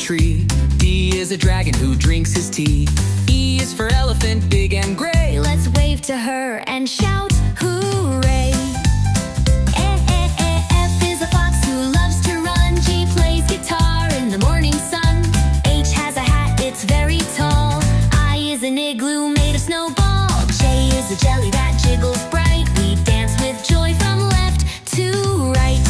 tree. D is a dragon who drinks his tea. E is for elephant, big and gray. Let's wave to her and shout, hooray! F is a fox who loves to run. G plays guitar in the morning sun. H has a hat, it's very tall. I is an igloo made of snowball. J is a jelly that jiggles bright. We dance with joy from left to right.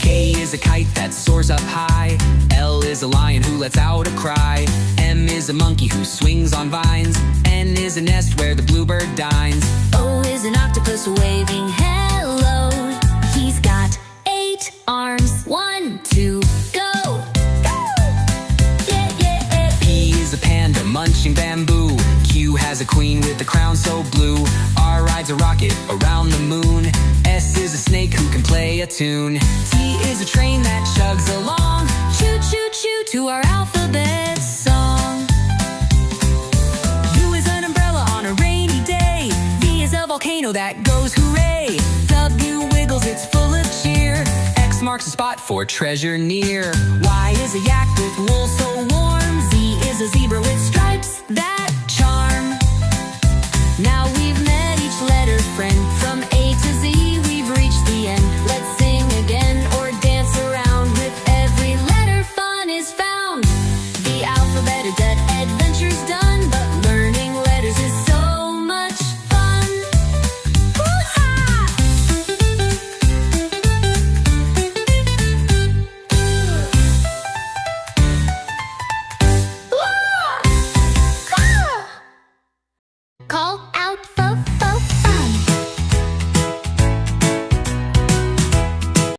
K is a kite that soars up high. L is a lion who lets out a cry. M is a monkey who swings on vines. N is a nest where the bluebird dines. O is an octopus waving hello. He's got 8 arms. 1, 2, go! P is a panda munching bamboo. Q has a queen with a crown so blue. R rides a rocket around the moon. S is a snake who can play a tune. T is a train that chugs along. Choo choo choo to our alphabet song. U is an umbrella on a rainy day. V is a volcano that goes hooray. W wiggles, it's full of cheer. X marks a spot for treasure near. Y is a yak with wool so warm. Z is a zebra with stripes.